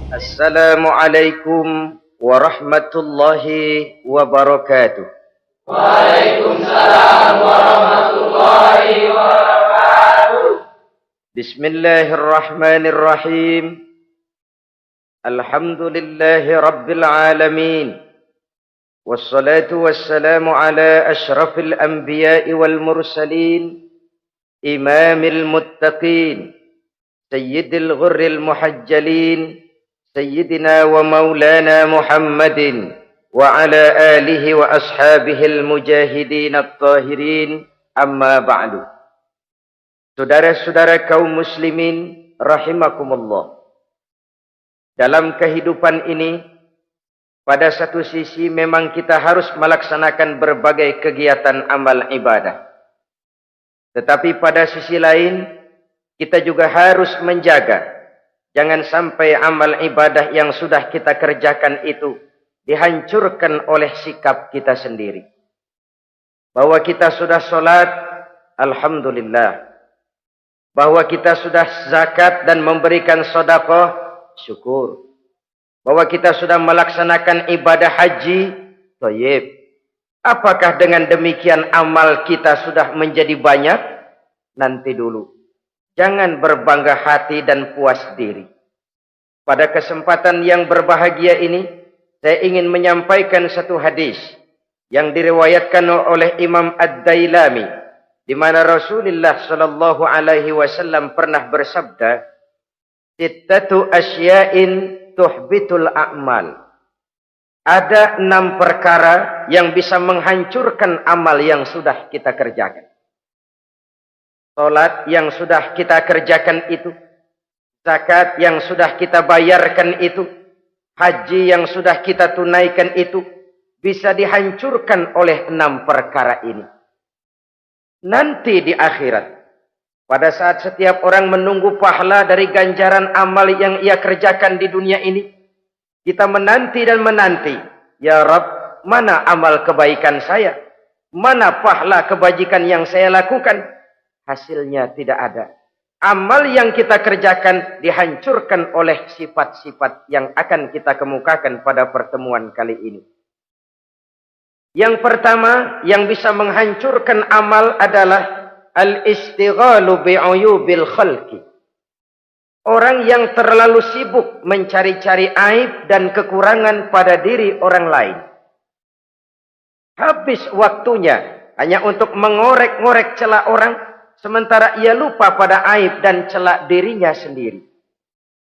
Assalamualaikum warahmatullahi wabarakatuh. Waalaikumsalam warahmatullahi wabarakatuh. Bismillahirrahmanirrahim. Alhamdulillahi rabbil alamin. Wassalatu wassalamu ala ashrafil anbiya'i wal mursalin, imamil muttaqin, sayyidil ghurril muhajjalin, sayyidina wa maulana Muhammadin wa ala alihi wa ashabihil mujahidin at-tahirin, amma ba'du. Saudara-saudara kaum muslimin rahimakumullah. Dalam kehidupan ini, pada satu sisi memang kita harus melaksanakan berbagai kegiatan amal ibadah. Tetapi pada sisi lain, kita juga harus menjaga jangan sampai amal ibadah yang sudah kita kerjakan itu dihancurkan oleh sikap kita sendiri. Bahwa kita sudah sholat, alhamdulillah. Bahwa kita sudah zakat dan memberikan sedekah, syukur. Bahwa kita sudah melaksanakan ibadah haji, thayyib. Apakah dengan demikian amal kita sudah menjadi banyak? Nanti dulu. Jangan berbangga hati dan puas diri. Pada kesempatan yang berbahagia ini, saya ingin menyampaikan satu hadis yang diriwayatkan oleh Imam Ad-Dailami, di mana Rasulullah sallallahu alaihi wasallam pernah bersabda, "Sittatu asya'in tuhbitul a'mal." Ada 6 perkara yang bisa menghancurkan amal yang sudah kita kerjakan. Salat yang sudah kita kerjakan itu, zakat yang sudah kita bayarkan itu, haji yang sudah kita tunaikan itu, bisa dihancurkan oleh 6 perkara ini. Nanti di akhirat, pada saat setiap orang menunggu pahala dari ganjaran amal yang ia kerjakan di dunia ini, kita menanti dan menanti, ya Rabb, mana amal kebaikan saya? Mana pahala kebajikan yang saya lakukan? Hasilnya tidak ada. Amal yang kita kerjakan dihancurkan oleh sifat-sifat yang akan kita kemukakan pada pertemuan kali ini. Yang pertama yang bisa menghancurkan amal adalah al-istighalu bi'uyubil khalqi. Orang yang terlalu sibuk mencari-cari aib dan kekurangan pada diri orang lain. Habis waktunya hanya untuk mengorek-ngorek celah orang, sementara ia lupa pada aib dan celak dirinya sendiri.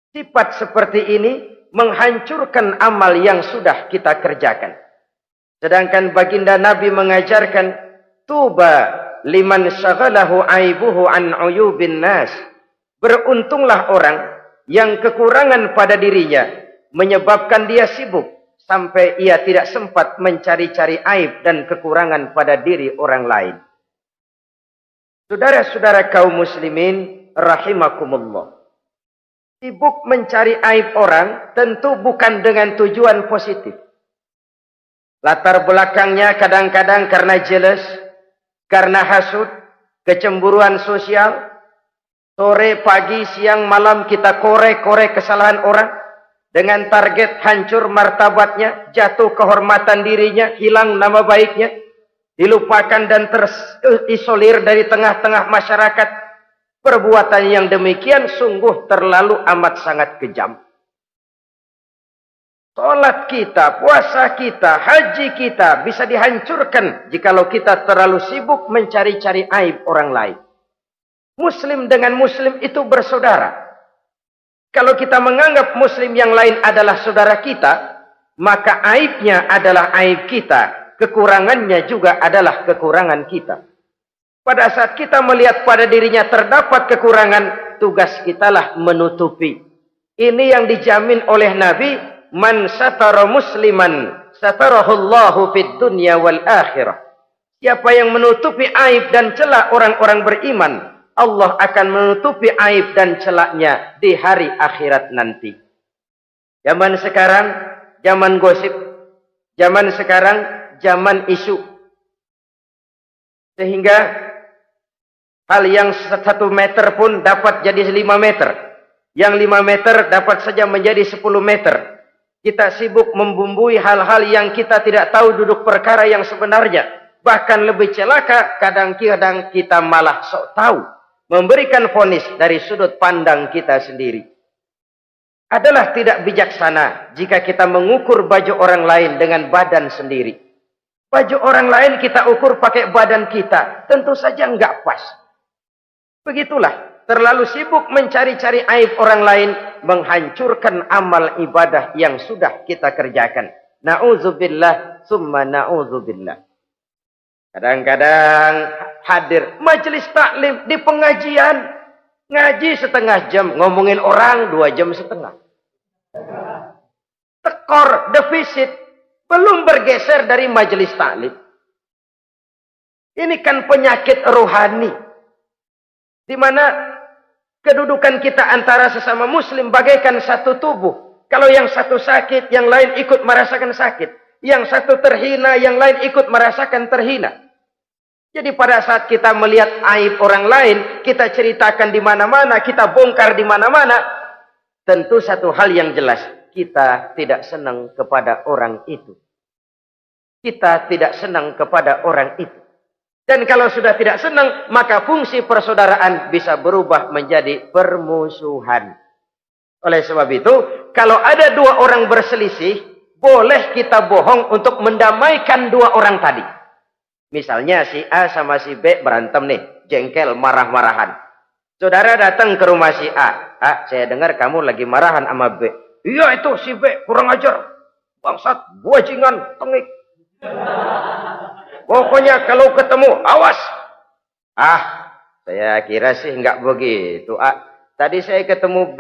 Sifat seperti ini menghancurkan amal yang sudah kita kerjakan. Sedangkan baginda Nabi mengajarkan, tuba liman syaghalahu aibuhu an uyubin nas. Beruntunglah orang yang kekurangan pada dirinya menyebabkan dia sibuk sampai ia tidak sempat mencari-cari aib dan kekurangan pada diri orang lain. Saudara-saudara kaum muslimin rahimakumullah. Sibuk mencari aib orang tentu bukan dengan tujuan positif. Latar belakangnya kadang-kadang karena jealous, karena hasud, kecemburuan sosial. Sore, pagi, siang, malam kita korek-korek kesalahan orang dengan target hancur martabatnya, jatuh kehormatan dirinya, hilang nama baiknya, dilupakan dan terisolir dari tengah-tengah masyarakat. Perbuatan yang demikian sungguh terlalu amat sangat kejam. Salat kita, puasa kita, haji kita bisa dihancurkan jikalau kita terlalu sibuk mencari-cari aib orang lain. Muslim dengan muslim itu bersaudara. Kalau kita menganggap muslim yang lain adalah saudara kita, maka aibnya adalah aib kita, kekurangannya juga adalah kekurangan kita. Pada saat kita melihat pada dirinya terdapat kekurangan, tugas kitalah menutupi. Ini yang dijamin oleh Nabi, man satara musliman satarahullahu fid dunya wal akhirah. Siapa yang menutupi aib dan celah orang-orang beriman, Allah akan menutupi aib dan celaknya di hari akhirat nanti. Zaman sekarang, zaman gosip. Zaman sekarang, zaman isu. Sehingga hal yang 1 meter pun dapat jadi 5 meter. Yang 5 meter dapat saja menjadi 10 meter. Kita sibuk membumbui hal-hal yang kita tidak tahu duduk perkara yang sebenarnya. Bahkan lebih celaka, kadang-kadang kita malah sok tahu. Memberikan vonis dari sudut pandang kita sendiri. Adalah tidak bijaksana jika kita mengukur baju orang lain dengan badan sendiri. Baju orang lain kita ukur pakai badan kita. Tentu saja enggak pas. Begitulah. Terlalu sibuk mencari-cari aib orang lain, menghancurkan amal ibadah yang sudah kita kerjakan. Na'udzubillah, summa na'udzubillah. Kadang-kadang hadir majelis taklim di pengajian. Ngaji setengah jam, ngomongin orang 2 jam setengah. Tekor, defisit, belum bergeser dari majelis taklim. Ini kan penyakit rohani. Di mana kedudukan kita antara sesama muslim bagaikan satu tubuh. Kalau yang satu sakit, yang lain ikut merasakan sakit. Yang satu terhina, yang lain ikut merasakan terhina. Jadi pada saat kita melihat aib orang lain, kita ceritakan di mana-mana, kita bongkar di mana-mana. Tentu satu hal yang jelas, kita tidak senang kepada orang itu. Kita tidak senang kepada orang itu. Dan kalau sudah tidak senang, maka fungsi persaudaraan bisa berubah menjadi permusuhan. Oleh sebab itu, kalau ada 2 orang berselisih, boleh kita bohong untuk mendamaikan 2 orang tadi. Misalnya si A sama si B berantem nih, jengkel, marah-marahan. Saudara datang ke rumah si A. A, saya dengar kamu lagi marahan sama B. Iya itu si B, kurang ajar. Bangsat, bajingan, tengik. Pokoknya kalau ketemu, awas. Ah, saya kira sih enggak begitu. A, tadi saya ketemu B,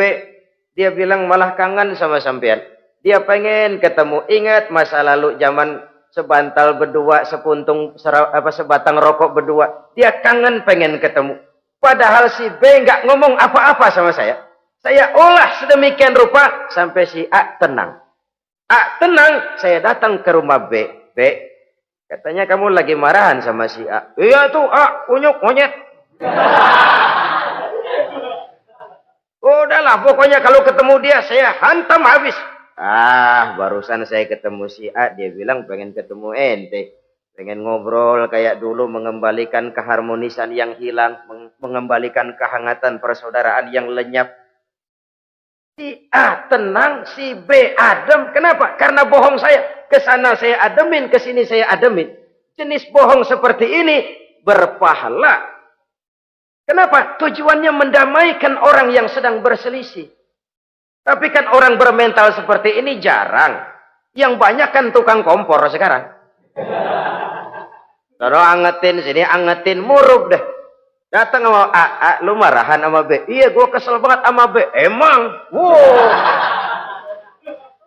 dia bilang malah kangen sama sampean. Dia pengen ketemu. Ingat masa lalu zaman sebantal berdua, sebatang rokok berdua. Dia kangen pengen ketemu. Padahal si B enggak ngomong apa-apa sama saya. Saya olah sedemikian rupa sampai si A tenang. A tenang, saya datang ke rumah B. B, katanya kamu lagi marahan sama si A. Iya tuh A, kunyuk, monyet. Udahlah, pokoknya kalau ketemu dia saya hantam habis. Ah, barusan saya ketemu si A, dia bilang pengen ketemu ente. Pengen ngobrol kayak dulu, mengembalikan keharmonisan yang hilang, mengembalikan kehangatan persaudaraan yang lenyap. Si A tenang, si B adem. Kenapa? Karena bohong saya. Kesana saya ademin, kesini saya ademin. Jenis bohong seperti ini berpahala. Kenapa? Tujuannya mendamaikan orang yang sedang berselisih. Tapi kan orang bermental seperti ini jarang. Yang banyak kan tukang kompor sekarang. Kalau angetin sini, angetin, murub deh. Datang sama A, lu marahan sama B. Iya, gue kesel banget sama B. Emang? Wow.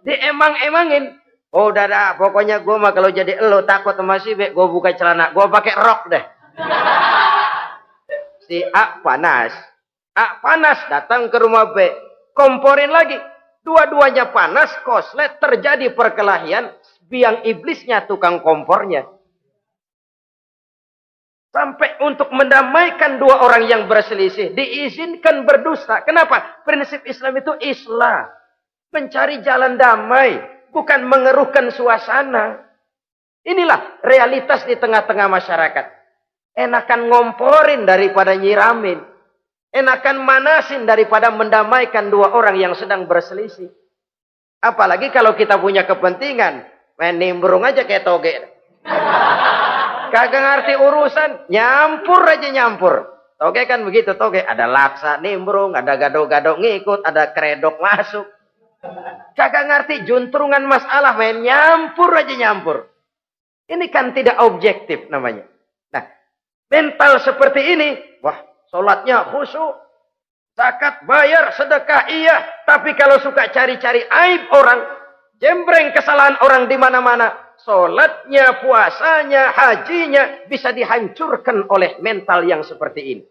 Diemang-emangin. Oh, udah dah, pokoknya gue mah kalau jadi elo takut sama si B, gue buka celana, gue pakai rok deh. Si A panas. A panas, datang ke rumah B. Komporin lagi. Dua-duanya panas, koslet, terjadi perkelahian. Biang iblisnya tukang kompornya. Sampai untuk mendamaikan 2 orang yang berselisih. Diizinkan berdusta. Kenapa? Prinsip Islam itu islah. Mencari jalan damai. Bukan mengeruhkan suasana. Inilah realitas di tengah-tengah masyarakat. Enakan ngomporin daripada nyiramin. Enakan manasin daripada mendamaikan 2 orang yang sedang berselisih. Apalagi kalau kita punya kepentingan. Main nimbrung aja kayak toge. Kagak ngerti urusan. Nyampur aja nyampur. Toge kan begitu toge. Ada laksa nimbrung. Ada gado-gado ngikut. Ada kredok masuk. Kagak ngerti juntrungan masalah. Main nyampur aja nyampur. Ini kan tidak objektif namanya. Nah, mental seperti ini. Wah, sholatnya khusyuk. Zakat bayar, sedekah iya. Tapi kalau suka cari-cari aib orang. Jembreng kesalahan orang di mana-mana. Sholatnya, puasanya, hajinya bisa dihancurkan oleh mental yang seperti ini.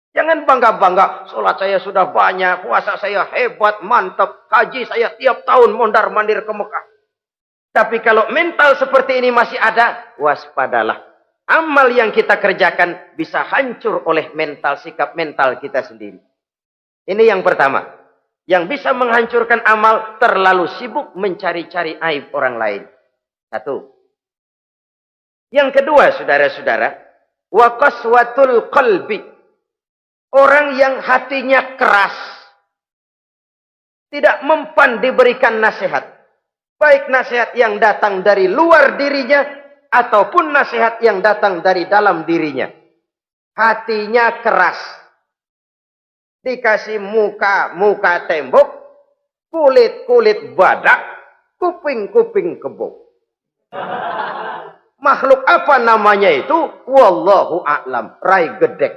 Jangan bangga-bangga, sholat saya sudah banyak, puasa saya hebat, mantap, haji saya tiap tahun mondar-mandir ke Mekah. Tapi kalau mental seperti ini masih ada, waspadalah. Amal yang kita kerjakan bisa hancur oleh mental, sikap mental kita sendiri. Ini yang pertama. Yang bisa menghancurkan amal terlalu sibuk mencari-cari aib orang lain. Satu. Yang kedua, saudara-saudara, wa qaswatul qalbi. Orang yang hatinya keras, tidak mempan diberikan nasihat. Baik nasihat yang datang dari luar dirinya, ataupun nasihat yang datang dari dalam dirinya. Hatinya keras. Dikasih muka tembok, kulit badak, kuping kebo. Makhluk apa namanya itu? Wallahu a'lam. Rai gedek.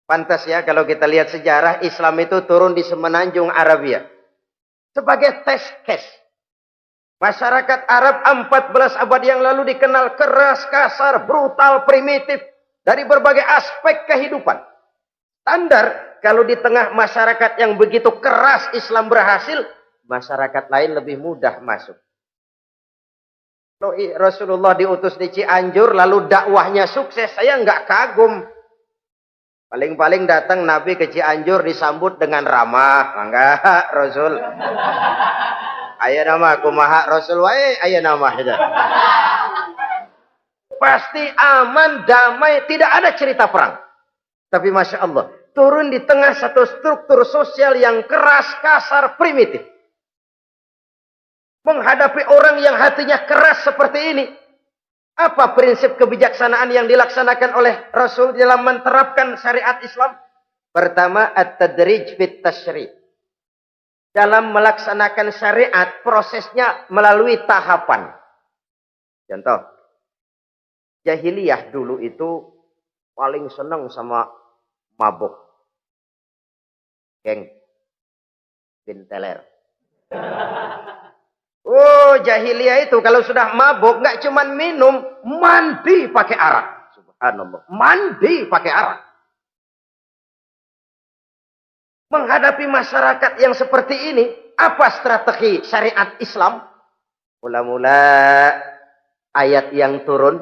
Pantas ya kalau kita lihat sejarah, Islam itu turun di semenanjung Arabia. Sebagai test case. Masyarakat Arab 14 abad yang lalu dikenal keras, kasar, brutal, primitif. Dari berbagai aspek kehidupan. Standar, kalau di tengah masyarakat yang begitu keras Islam berhasil, masyarakat lain lebih mudah masuk. Rasulullah diutus di Cianjur, lalu dakwahnya sukses, saya nggak kagum. Paling-paling datang Nabi ke Cianjur disambut dengan ramah. Enggak, Rasul. Ayo nama kumaha Rasul wae, ayo nama itu. Pasti aman, damai, tidak ada cerita perang. Tapi Masya Allah, turun di tengah satu struktur sosial yang keras, kasar, primitif. Menghadapi orang yang hatinya keras seperti ini. Apa prinsip kebijaksanaan yang dilaksanakan oleh Rasul dalam menerapkan syariat Islam? Pertama, at-tadrij fit tasyri'. Dalam melaksanakan syariat, prosesnya melalui tahapan. Contoh, jahiliyah dulu itu paling senang sama mabuk. Geng. Bin teler. Oh, jahiliyah itu kalau sudah mabuk nggak cuma minum, mandi pakai arak. Subhanallah, mandi pakai arak. Menghadapi masyarakat yang seperti ini, apa strategi syariat Islam? Mula-mula ayat yang turun.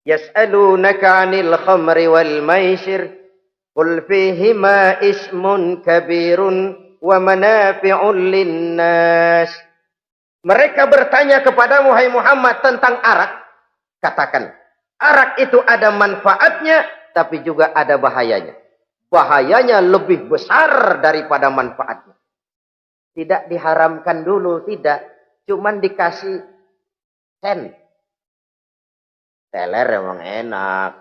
Yas'alunaka 'anil khamri wal maisir, qul fihima ismun kabirun wa manafi'un linnas. Mereka bertanya kepada Muhammad tentang arak. Katakan, arak itu ada manfaatnya, tapi juga ada bahayanya. Bahayanya lebih besar daripada manfaatnya. Tidak diharamkan dulu, tidak. Cuman dikasih sen. Teler emang enak.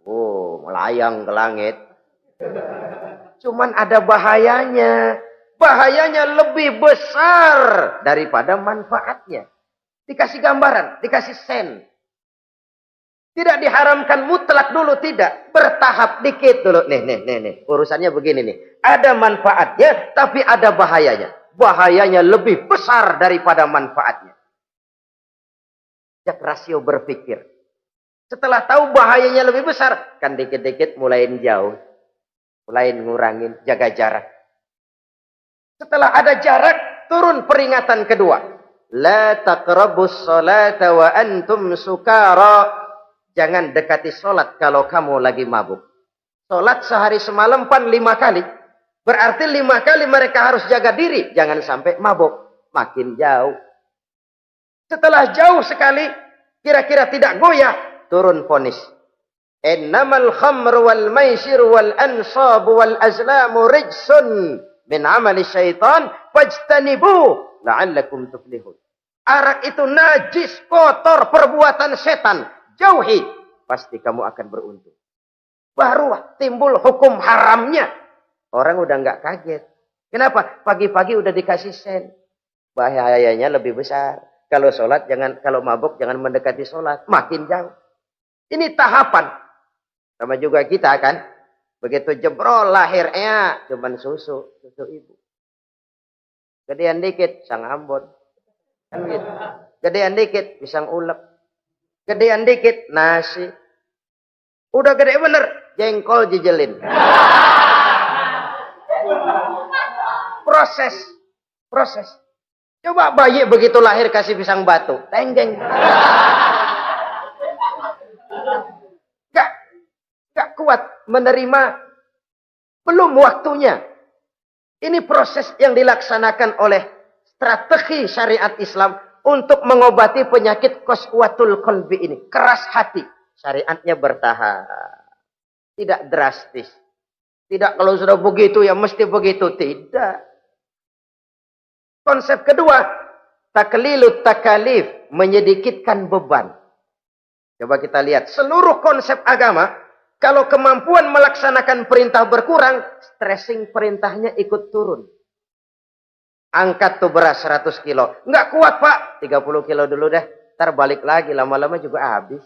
Oh, melayang ke langit. Cuman ada bahayanya. Bahayanya lebih besar daripada manfaatnya. Dikasih gambaran, dikasih sen. Tidak diharamkan mutlak dulu, tidak. Bertahap dikit dulu. Nih. Urusannya begini nih. Ada manfaatnya, tapi ada bahayanya. Bahayanya lebih besar daripada manfaatnya. Jak rasio berpikir. Setelah tahu bahayanya lebih besar, kan dikit-dikit mulain jauh. Mulain ngurangin, jaga jarak. Setelah ada jarak, turun peringatan kedua. La taqrabus salata wa antum sukara. Jangan dekati solat kalau kamu lagi mabuk. Solat sehari semalam 5 kali. Berarti 5 kali mereka harus jaga diri. Jangan sampai mabuk. Makin jauh. Setelah jauh sekali, kira-kira tidak goyah, turun vonis. Innamal khamru wal maisir wal ansabu wal azlamu rijsun min amali syaitan fajtanibu la'allakum tuflihun. Arak itu najis, kotor, perbuatan setan. Jauhi, pasti kamu akan beruntung. Baru timbul hukum haramnya. Orang udah nggak kaget. Kenapa? Pagi-pagi udah dikasih sen. Bahayanya lebih besar. Kalau sholat jangan, kalau mabuk jangan mendekati sholat. Makin jauh. Ini tahapan. Sama juga kita kan. Begitu jebrol lahirnya cuman susu ibu. Gedean dikit sang Ambon. Kan gitu. Gedean dikit pisang ulek. Gedean dikit nasi. Udah gede bener jengkol jijelin. Proses. Coba bayi begitu lahir kasih pisang batu, tenggeng. Gak kuat. menerima, belum waktunya. Ini proses yang dilaksanakan oleh strategi syariat Islam untuk mengobati penyakit qaswatul qalbi ini. Keras hati. Syariatnya bertahap. Tidak drastis. Tidak kalau sudah begitu ya mesti begitu. Tidak. Konsep kedua, taklilut takalif, menyedikitkan beban. Coba kita lihat, seluruh konsep agama, kalau kemampuan melaksanakan perintah berkurang, stressing perintahnya ikut turun. Angkat tuh beras 100 kilo. Nggak kuat pak, 30 kilo dulu deh. Ntar balik lagi, lama-lama juga habis.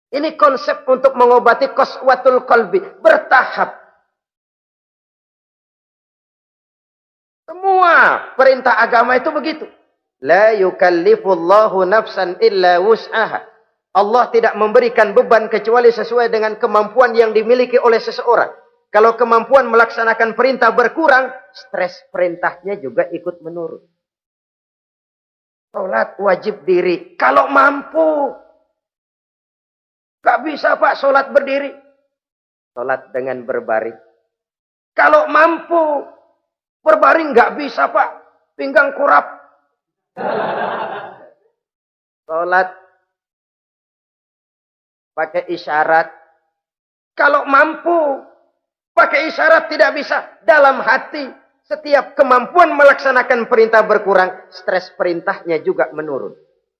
Ini konsep untuk mengobati qaswatul qalbi. Bertahap. Semua perintah agama itu begitu. La yukallifullahu nafsan illa wus'aha. Allah tidak memberikan beban kecuali sesuai dengan kemampuan yang dimiliki oleh seseorang. Kalau kemampuan melaksanakan perintah berkurang, stres perintahnya juga ikut menurun. Salat wajib diri. Kalau mampu. Gak bisa pak salat berdiri. Salat dengan berbaring. Kalau mampu. Berbaring gak bisa pak. Pinggang kurap. Salat pakai isyarat. Kalau mampu pakai isyarat tidak bisa. Dalam hati setiap kemampuan melaksanakan perintah berkurang, stres perintahnya juga menurun.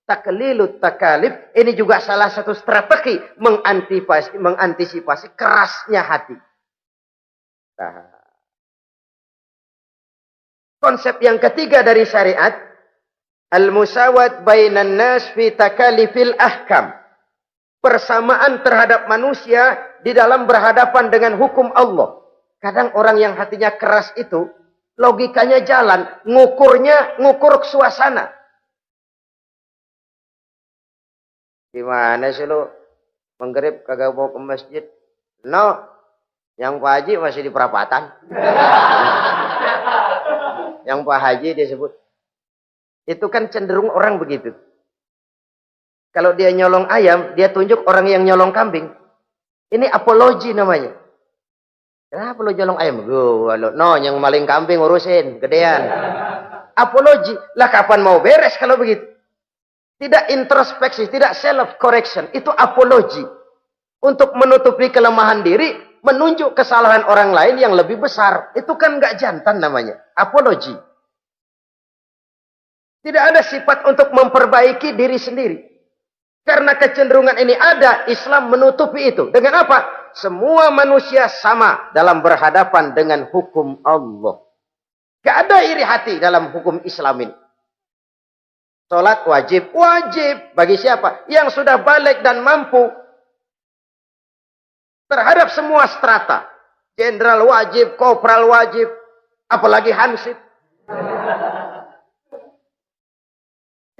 Taklilut takalif ini juga salah satu strategi mengantisipasi kerasnya hati. Nah. Konsep yang ketiga dari syariat, al-musawat bainan nas fi takalifil ahkam. Persamaan terhadap manusia di dalam berhadapan dengan hukum Allah. Kadang orang yang hatinya keras itu, logikanya jalan, ngukur suasana. Gimana sih lu? Menggerib kagak mau ke masjid? No, yang Pak Haji masih di perapatan. Yang Pak Haji disebut. Itu kan cenderung orang begitu. Kalau dia nyolong ayam, dia tunjuk orang yang nyolong kambing. Ini apologi namanya. Kenapa lo nyolong ayam? No, yang maling kambing urusin, gedean. Apologi. Lah kapan mau beres kalau begitu? Tidak introspeksi, tidak self correction. Itu apologi. Untuk menutupi kelemahan diri, menunjuk kesalahan orang lain yang lebih besar. Itu kan nggak jantan namanya. Apologi. Tidak ada sifat untuk memperbaiki diri sendiri. Karena kecenderungan ini ada, Islam menutupi itu. Dengan apa? Semua manusia sama dalam berhadapan dengan hukum Allah. Gak ada iri hati dalam hukum Islam ini. Salat wajib. Wajib. Bagi siapa? Yang sudah balik dan mampu. Terhadap semua strata. Jenderal wajib, kopral wajib. Apalagi hansip.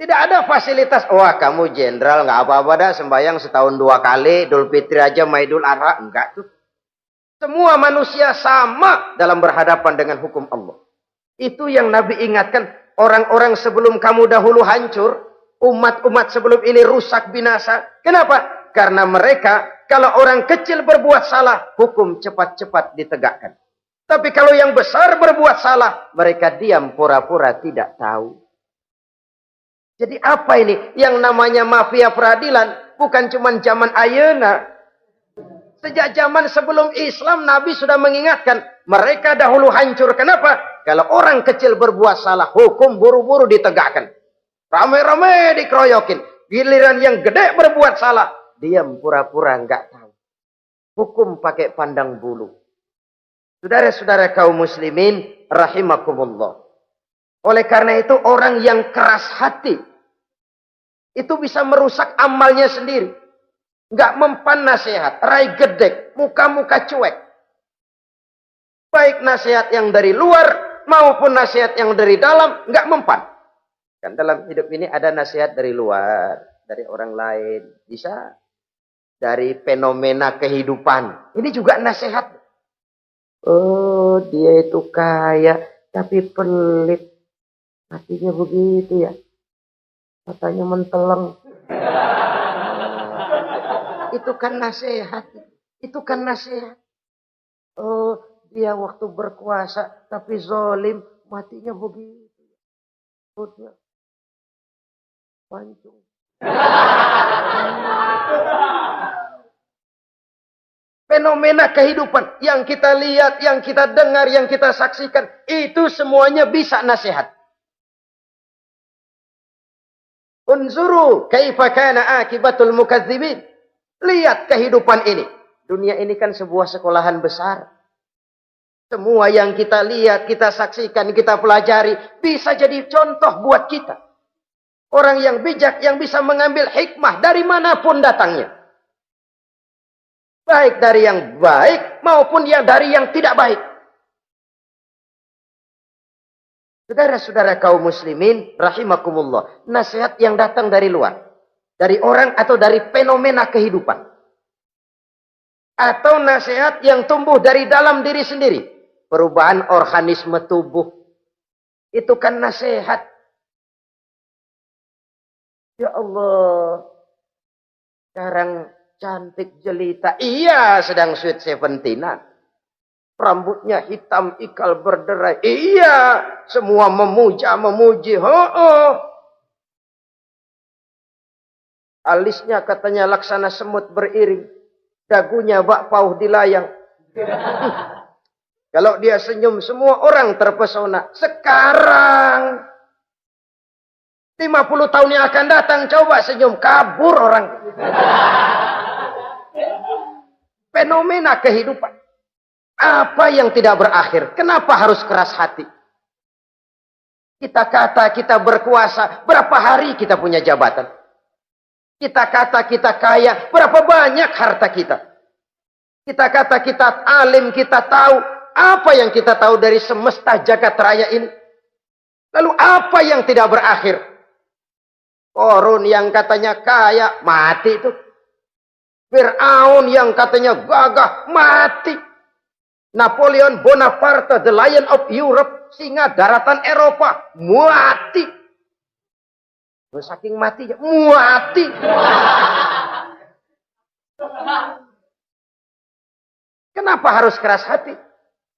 Tidak ada fasilitas. Wah kamu jenderal nggak apa-apa dah sembahyang setahun 2 kali. Idul Fitri aja sama Idul Adha. Enggak tuh. Semua manusia sama dalam berhadapan dengan hukum Allah. Itu yang Nabi ingatkan. Orang-orang sebelum kamu dahulu hancur. Umat-umat sebelum ini rusak binasa. Kenapa? Karena mereka kalau orang kecil berbuat salah. Hukum cepat-cepat ditegakkan. Tapi kalau yang besar berbuat salah. Mereka diam pura-pura tidak tahu. Jadi apa ini? Yang namanya mafia peradilan bukan cuma zaman ayeuna. Sejak zaman sebelum Islam Nabi sudah mengingatkan. Mereka dahulu hancur. Kenapa? Kalau orang kecil berbuat salah, hukum buru-buru ditegakkan. Rame-rame dikeroyokin. Giliran yang gede berbuat salah, diam pura-pura enggak tahu. Hukum pakai pandang bulu. Saudara-saudara kaum muslimin rahimakumullah. Oleh karena itu orang yang keras hati itu bisa merusak amalnya sendiri. Enggak mempan nasihat, rai gedek, muka-muka cuek. Baik nasihat yang dari luar maupun nasihat yang dari dalam enggak mempan. Kan dalam hidup ini ada nasihat dari luar, dari orang lain, bisa dari fenomena kehidupan. Ini juga nasihat. Oh, dia itu kaya tapi pelit. Hatinya begitu ya. Katanya menteleng. Itu kan nasihat. Itu kan nasihat. Oh, dia waktu berkuasa tapi zalim, matinya begitu. Perutnya pancung. Fenomena kehidupan yang kita lihat, yang kita dengar, yang kita saksikan, itu semuanya bisa nasihat. Unzuru kaifa kana akibatul mukadzibin. Lihat kehidupan ini. Dunia ini kan sebuah sekolahan besar. Semua yang kita lihat, kita saksikan, kita pelajari, bisa jadi contoh buat kita. Orang yang bijak, yang bisa mengambil hikmah dari manapun datangnya. Baik dari yang baik maupun yang dari yang tidak baik. Saudara-saudara kaum muslimin rahimakumullah. Nasihat yang datang dari luar. Dari orang atau dari fenomena kehidupan. Atau nasihat yang tumbuh dari dalam diri sendiri. Perubahan organisme tubuh. Itu kan nasihat. Ya Allah. Sekarang cantik jelita. Iya, sedang sweet 17-an. Rambutnya hitam, ikal berderai. Iya, semua memuja, memuji. Alisnya katanya laksana semut beriring. Dagunya bak pauh dilayang. Kalau dia senyum, semua orang terpesona. Sekarang 50 tahun yang akan datang, coba senyum, kabur orang. Fenomena kehidupan. Apa yang tidak berakhir? Kenapa harus keras hati? Kita kata kita berkuasa, berapa hari kita punya jabatan? Kita kata kita kaya, berapa banyak harta kita? Kita kata kita alim, kita tahu. Apa yang kita tahu dari semesta jagat raya ini? Lalu apa yang tidak berakhir? Korun yang katanya kaya, mati itu. Fir'aun yang katanya gagah, mati. Napoleon Bonaparte, the Lion of Europe, singa daratan Eropa, mati. Saking matinya, mati. Kenapa harus keras hati?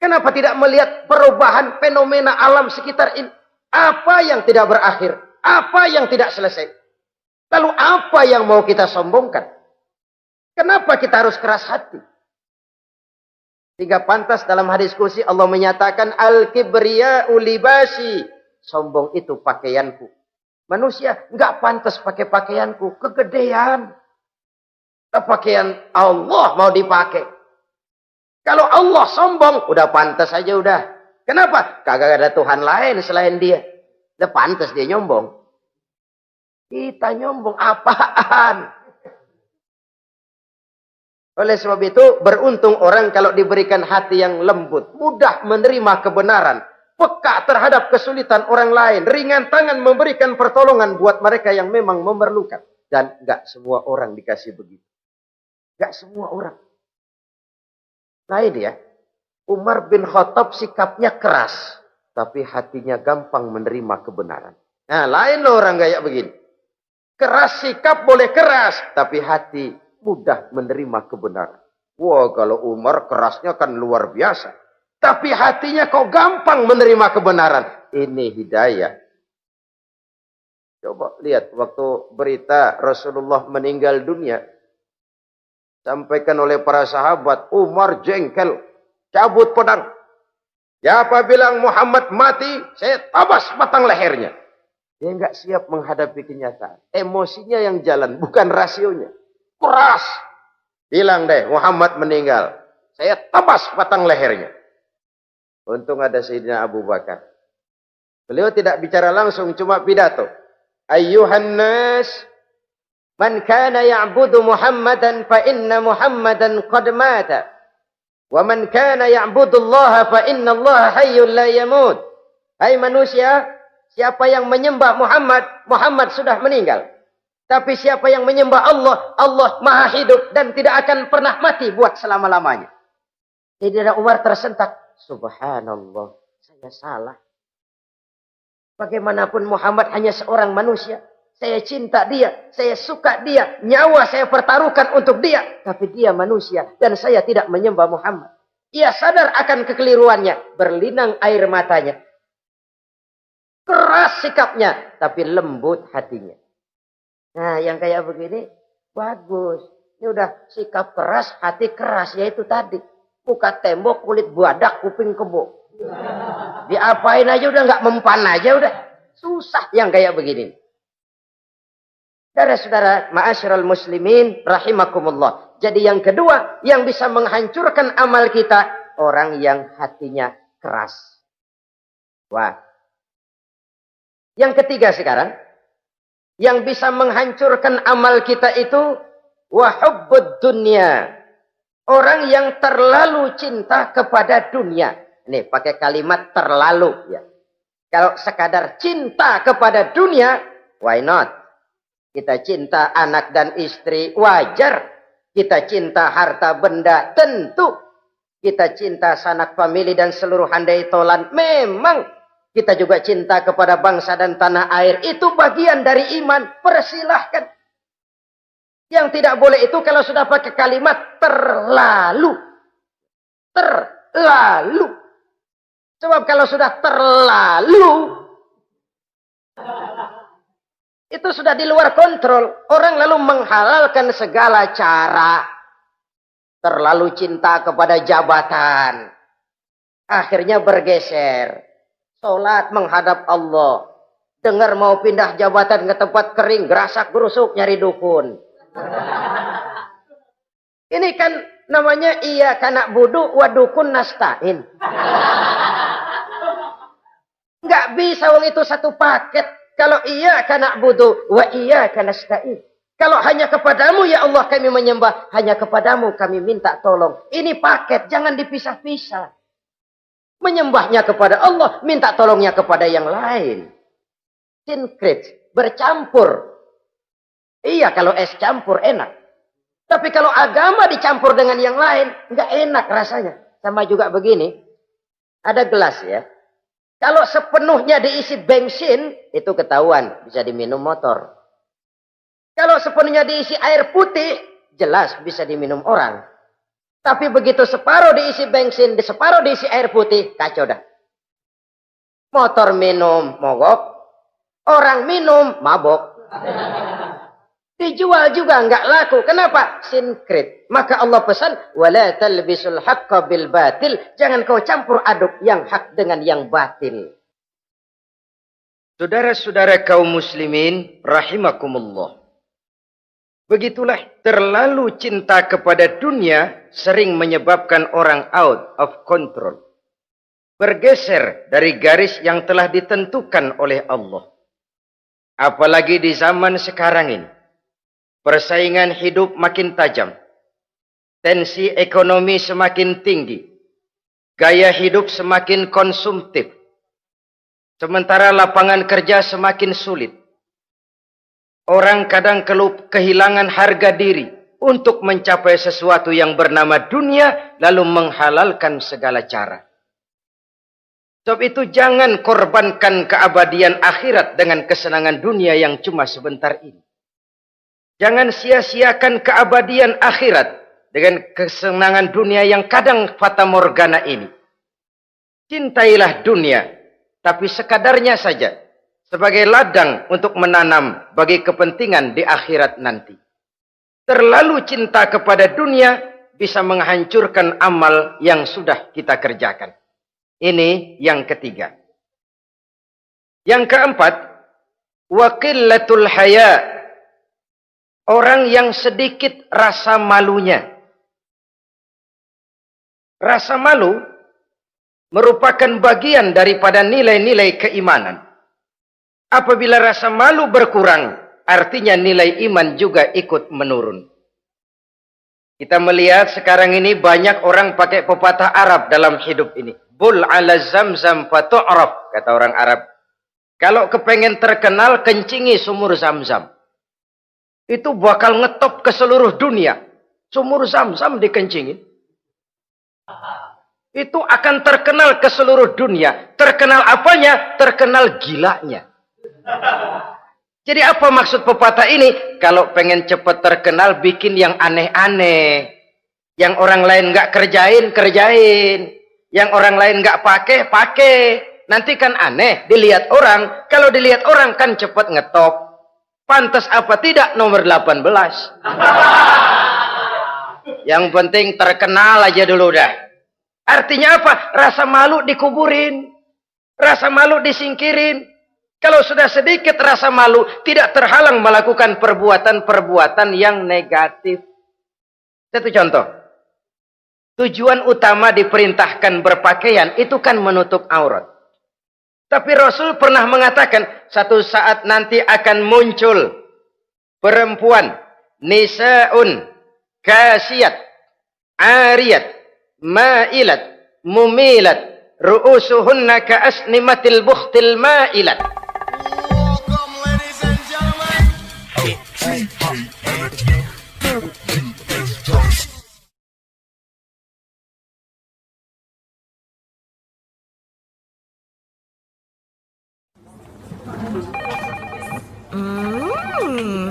Kenapa tidak melihat perubahan fenomena alam sekitar ini? Apa yang tidak berakhir? Apa yang tidak selesai? Lalu apa yang mau kita sombongkan? Kenapa kita harus keras hati? Sehingga pantas dalam hadis kursi Allah menyatakan al-kibriya'u libasi. Sombong itu pakaianku. Manusia enggak pantas pakai pakaianku, kegedean. Pakaian Allah mau dipakai. Kalau Allah sombong, udah pantas aja udah. Kenapa? Kagak ada Tuhan lain selain dia. Udah pantas dia nyombong. Kita nyombong apaan? Oleh sebab itu, beruntung orang kalau diberikan hati yang lembut, mudah menerima kebenaran, peka terhadap kesulitan orang lain, ringan tangan memberikan pertolongan buat mereka yang memang memerlukan. Dan enggak semua orang dikasih begitu. Enggak semua orang. Lain ya, Umar bin Khattab sikapnya keras, tapi hatinya gampang menerima kebenaran. Nah, lain loh orang kayak begini. Keras sikap boleh keras, tapi hati mudah menerima kebenaran. Wah, kalau Umar kerasnya kan luar biasa. Tapi hatinya kok gampang menerima kebenaran. Ini hidayah. Coba lihat waktu berita Rasulullah meninggal dunia. Sampaikan oleh para sahabat. Umar jengkel. Cabut pedang. Siapa bilang Muhammad mati, saya tabas batang lehernya. Dia nggak siap menghadapi kenyataan. Emosinya yang jalan, bukan rasionya. Keras. Bilang deh, Muhammad meninggal. Saya tabas batang lehernya. Untung ada Sayyidina Abu Bakar. Beliau tidak bicara langsung, cuma pidato. Ayyuhan nas, man kana ya'budu Muhammadan fa inna Muhammadan qad mata. Wa man kana ya'budu Allah fa inna Allah hayyun la yamut. Hai manusia, siapa yang menyembah Muhammad, Muhammad sudah meninggal. Tapi siapa yang menyembah Allah, Allah maha hidup dan tidak akan pernah mati buat selama-lamanya. Sayyidina Umar tersentak. Subhanallah, saya salah. Bagaimanapun Muhammad hanya seorang manusia. Saya cinta dia, saya suka dia, nyawa saya pertaruhkan untuk dia. Tapi dia manusia dan saya tidak menyembah Muhammad. Ia sadar akan kekeliruannya, berlinang air matanya. Keras sikapnya, tapi lembut hatinya. Nah, yang kayak begini, bagus. Ini udah sikap keras, hati keras, yaitu tadi. Muka tembok, kulit buadak, kuping kebo. Diapain aja udah nggak mempan aja udah. Susah yang kayak begini. Saudara-saudara, ma'asyiral muslimin rahimakumullah. Jadi yang kedua yang bisa menghancurkan amal kita, orang yang hatinya keras. Wah. Yang ketiga sekarang, yang bisa menghancurkan amal kita itu wa hubbud dunya. Orang yang terlalu cinta kepada dunia. Nih, pakai kalimat terlalu ya. Kalau sekadar cinta kepada dunia, why not? Kita cinta anak dan istri, wajar. Kita cinta harta benda, tentu. Kita cinta sanak famili dan seluruh handai tolan, memang. Kita juga cinta kepada bangsa dan tanah air. Itu bagian dari iman, persilahkan. Yang tidak boleh itu kalau sudah pakai kalimat terlalu. Terlalu. Sebab kalau sudah terlalu, itu sudah di luar kontrol. Orang lalu menghalalkan segala cara. Terlalu cinta kepada jabatan. Akhirnya bergeser. Sholat menghadap Allah. Dengar mau pindah jabatan ke tempat kering. Gerasak gerusuk nyari dukun. Ini kan namanya iya kana budu wa dukun nastain. Nggak bisa wong itu satu paket. Kalau iya kana budu wa iya kana nasta'in. Kalau hanya kepadamu ya Allah kami menyembah, hanya kepadamu kami minta tolong. Ini paket, jangan dipisah-pisah. Menyembahnya kepada Allah, minta tolongnya kepada yang lain. Sinkret, bercampur. Iya kalau es campur enak. Tapi kalau agama dicampur dengan yang lain, nggak enak rasanya. Sama juga begini, ada gelas ya. Kalau sepenuhnya diisi bensin, itu ketahuan. Bisa diminum motor. Kalau sepenuhnya diisi air putih, jelas bisa diminum orang. Tapi begitu separuh diisi bensin, separuh diisi air putih, kacau dah. Motor minum, mogok. Orang minum, mabok. Dijual juga nggak laku. Kenapa? Sinkret. Maka Allah pesan, wala talbisul haqqa bil batil. Jangan kau campur aduk yang hak dengan yang batil. Saudara-saudara kaum muslimin rahimakumullah. Begitulah terlalu cinta kepada dunia sering menyebabkan orang out of control. Bergeser dari garis yang telah ditentukan oleh Allah. Apalagi di zaman sekarang ini. Persaingan hidup makin tajam. Tensi ekonomi semakin tinggi. Gaya hidup semakin konsumtif. Sementara lapangan kerja semakin sulit. Orang kadang kehilangan harga diri untuk mencapai sesuatu yang bernama dunia, lalu menghalalkan segala cara. Sebab itu jangan korbankan keabadian akhirat dengan kesenangan dunia yang cuma sebentar ini. Jangan sia-siakan keabadian akhirat dengan kesenangan dunia yang kadang fata morgana ini. Cintailah dunia, tapi sekadarnya saja. Sebagai ladang untuk menanam bagi kepentingan di akhirat nanti. Terlalu cinta kepada dunia bisa menghancurkan amal yang sudah kita kerjakan. Ini yang ketiga. Yang keempat, wa qillatul haya. Orang yang sedikit rasa malunya. Rasa malu merupakan bagian daripada nilai-nilai keimanan. Apabila rasa malu berkurang, artinya nilai iman juga ikut menurun. Kita melihat sekarang ini banyak orang pakai pepatah Arab dalam hidup ini. Bul ala zamzam fatu'raf, kata orang Arab. Kalau kepengen terkenal, kencingi sumur Zamzam. Itu bakal ngetop ke seluruh dunia. Sumur Zamzam dikencingin. Itu akan terkenal ke seluruh dunia. Terkenal apanya? Terkenal gilanya. Jadi apa maksud pepatah ini? Kalau pengen cepat terkenal, bikin yang aneh-aneh. Yang orang lain nggak kerjain, kerjain. Yang orang lain nggak pakai, pakai. Nanti kan aneh, dilihat orang. Kalau dilihat orang kan cepat ngetop. Pantas apa tidak nomor 18. Yang penting terkenal aja dulu dah. Artinya apa? Rasa malu dikuburin. Rasa malu disingkirin. Kalau sudah sedikit rasa malu, tidak terhalang melakukan perbuatan-perbuatan yang negatif. Satu contoh. Tujuan utama diperintahkan berpakaian, itu kan menutup aurat. Tapi Rasul pernah mengatakan, satu saat nanti akan muncul perempuan, nisa'un, kasiyat, ariyat, ma'ilat, mumilat, ru'usuhunna ka'asnimatil bukhtil ma'ilat.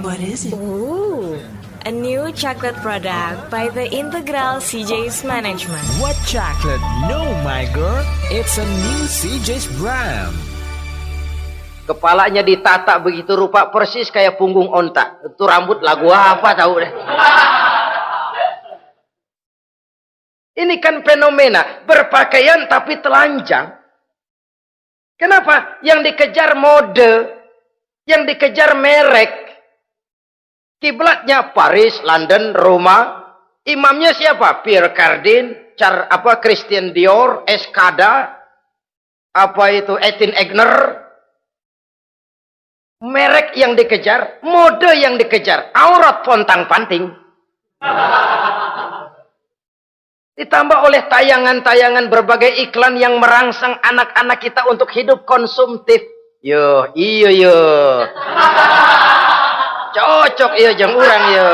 What is it? Ooh, a new chocolate product by the Integral CJ's Management. What chocolate? No, my girl. It's a new CJ's brand. Kepalanya ditata begitu rupa persis kayak punggung onta. Itu rambut lagu apa tahu deh. Ini kan fenomena berpakaian tapi telanjang. Kenapa? Yang dikejar mode, yang dikejar merek. Kiblatnya Paris, London, Roma. Imamnya siapa? Pierre Cardin, Christian Dior, Escada, Etienne Egner. Merek yang dikejar, mode yang dikejar, aurat pontang-panting. Ditambah oleh tayangan-tayangan berbagai iklan yang merangsang anak-anak kita untuk hidup konsumtif. Iyo. Cocok iya jeng urang ya.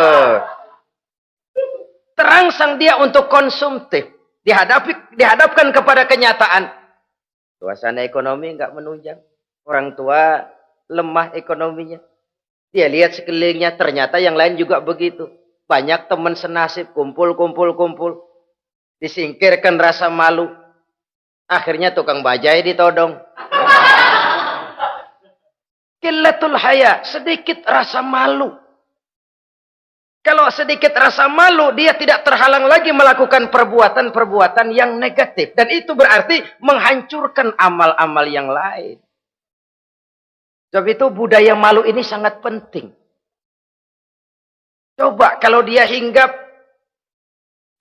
Terangsang dia untuk konsumtif. Dihadapkan kepada kenyataan. Suasana ekonomi enggak menunjang. Orang tua lemah ekonominya. Dia lihat sekelilingnya, ternyata yang lain juga begitu. Banyak teman senasib, kumpul. Disingkirkan rasa malu. Akhirnya tukang bajai ditodong. Qillatul haya, sedikit rasa malu. Kalau sedikit rasa malu, dia tidak terhalang lagi melakukan perbuatan-perbuatan yang negatif. Dan itu berarti menghancurkan amal-amal yang lain. Sebab itu budaya malu ini sangat penting. Coba kalau dia hinggap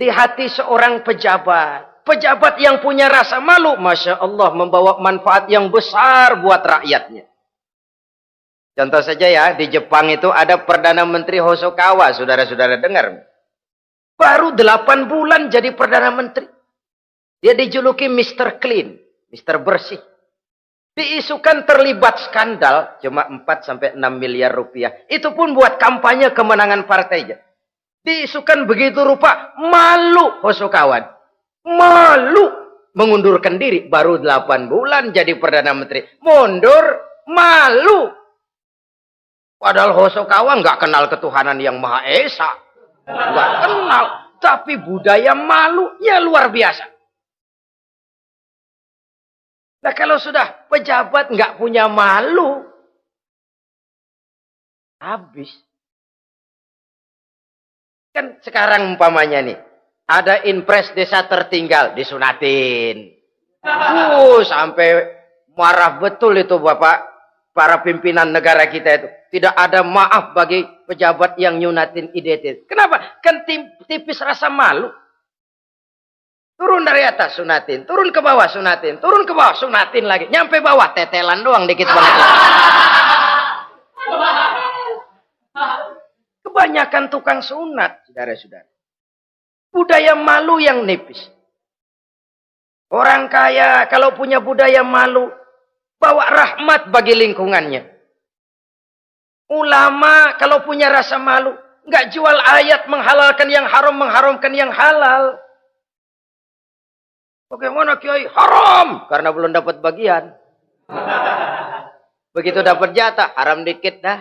di hati seorang pejabat. Pejabat yang punya rasa malu, Masya Allah, membawa manfaat yang besar buat rakyatnya. Contoh saja ya, di Jepang itu ada Perdana Menteri Hosokawa, saudara-saudara dengar. Baru 8 bulan jadi Perdana Menteri. Dia dijuluki Mr. Clean, Mr. Bersih. Diisukan terlibat skandal, cuma 4-6 miliar rupiah. Itu pun buat kampanye kemenangan partainya. Diisukan begitu rupa, malu Hosokawa. Malu mengundurkan diri, baru 8 bulan jadi Perdana Menteri. Mundur, malu. Padahal Hosokawa nggak kenal ketuhanan yang Maha Esa. Nggak kenal. Tapi budaya malunya luar biasa. Nah kalau sudah pejabat nggak punya malu. Habis. Kan sekarang umpamanya nih. Ada impres desa tertinggal. Disunatin. Sampai marah betul itu Bapak. Para pimpinan negara kita itu. Tidak ada maaf bagi pejabat yang nyunatin IDT. Kenapa? Kan tipis rasa malu. Turun dari atas sunatin. Turun ke bawah sunatin. Turun ke bawah sunatin lagi. Nyampe bawah tetelan doang dikit banget. Kebanyakan tukang sunat. Saudara-saudara. Budaya malu yang nipis. Orang kaya kalau punya budaya malu. Bawa rahmat bagi lingkungannya. Ulama kalau punya rasa malu. Nggak jual ayat menghalalkan yang haram, mengharamkan yang halal. Bagaimana Kiai? Haram! Karena belum dapat bagian. Begitu dapat jatah, haram dikit dah.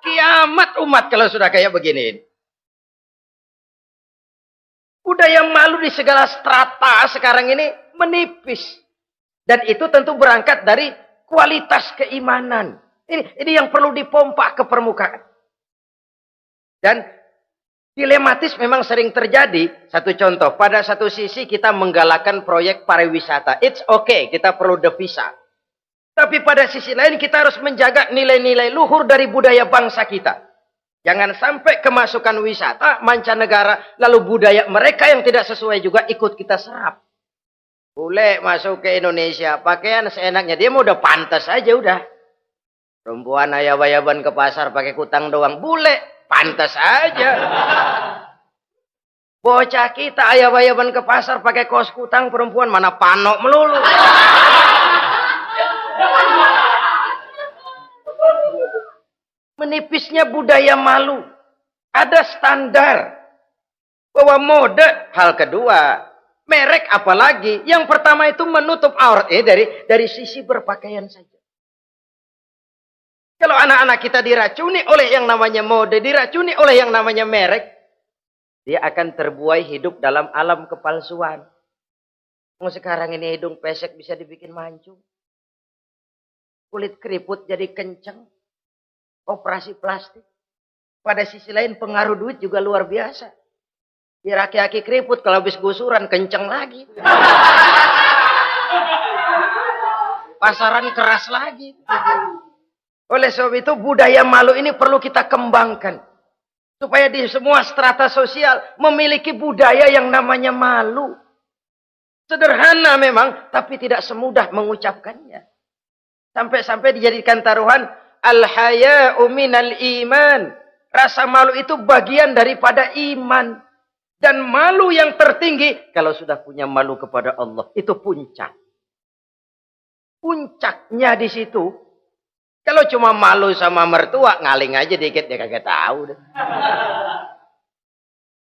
Kiamat umat kalau sudah kayak begini. Budaya malu di segala strata sekarang ini menipis. Dan itu tentu berangkat dari kualitas keimanan. Ini yang perlu dipompa ke permukaan. Dan dilematis memang sering terjadi. Satu contoh, pada satu sisi kita menggalakkan proyek pariwisata. It's okay, kita perlu devisa. Tapi pada sisi lain kita harus menjaga nilai-nilai luhur dari budaya bangsa kita. Jangan sampai kemasukan wisata mancanegara, lalu budaya mereka yang tidak sesuai juga ikut kita serap. Boleh masuk ke Indonesia, pakaian seenaknya. Dia mau udah pantas aja udah. Perempuan ayab-ayaban ke pasar pakai kutang doang. Boleh, pantas aja. Bocah kita ayab-ayaban ke pasar pakai kaos kutang, perempuan mana panok melulu. Menipisnya budaya malu. Ada standar. Bahwa mode, hal kedua. Merek apalagi. Yang pertama itu menutup aurat. Dari sisi berpakaian saja. Kalau anak-anak kita diracuni oleh yang namanya mode, diracuni oleh yang namanya merek, dia akan terbuai hidup dalam alam kepalsuan. Sekarang ini hidung pesek bisa dibikin mancung. Kulit keriput jadi kenceng. Operasi plastik. Pada sisi lain pengaruh duit juga luar biasa. Di aki-aki keriput kalau habis gusuran kenceng lagi. Pasaran keras lagi. Oleh sebab itu budaya malu ini perlu kita kembangkan. Supaya di semua strata sosial memiliki budaya yang namanya malu. Sederhana memang, tapi tidak semudah mengucapkannya. Sampai-sampai dijadikan taruhan, al-haya'u minal iman. Rasa malu itu bagian daripada iman. Dan malu yang tertinggi, kalau sudah punya malu kepada Allah, itu puncak. Puncaknya di situ. Kalau cuma malu sama mertua, ngaling aja dikit, dia kagak tahu deh.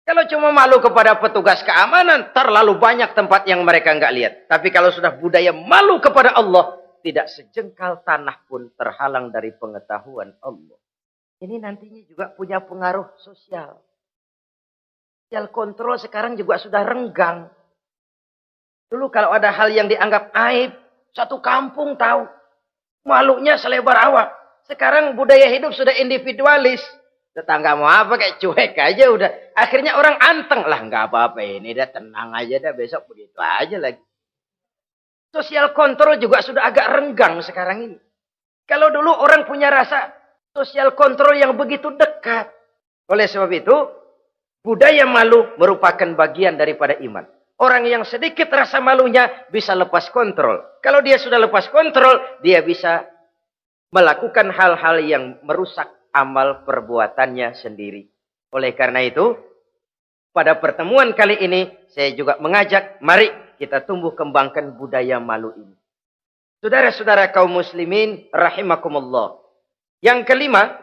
Kalau cuma malu kepada petugas keamanan, terlalu banyak tempat yang mereka nggak lihat. Tapi kalau sudah budaya malu kepada Allah, tidak sejengkal tanah pun terhalang dari pengetahuan Allah. Ini nantinya juga punya pengaruh sosial. Sosial kontrol sekarang juga sudah renggang. Dulu kalau ada hal yang dianggap aib, satu kampung tahu. Malunya selebar awak. Sekarang budaya hidup sudah individualis. Tetangga mau apa kayak cuek aja udah. Akhirnya orang anteng. Lah nggak apa-apa ini dah tenang aja dah besok begitu aja lagi. Sosial kontrol juga sudah agak renggang sekarang ini. Kalau dulu orang punya rasa sosial kontrol yang begitu dekat. Oleh sebab itu, budaya malu merupakan bagian daripada iman. Orang yang sedikit rasa malunya bisa lepas kontrol. Kalau dia sudah lepas kontrol, dia bisa melakukan hal-hal yang merusak amal perbuatannya sendiri. Oleh karena itu, pada pertemuan kali ini, saya juga mengajak, mari kita tumbuh kembangkan budaya malu ini. Saudara-saudara kaum muslimin, rahimakumullah. Yang kelima,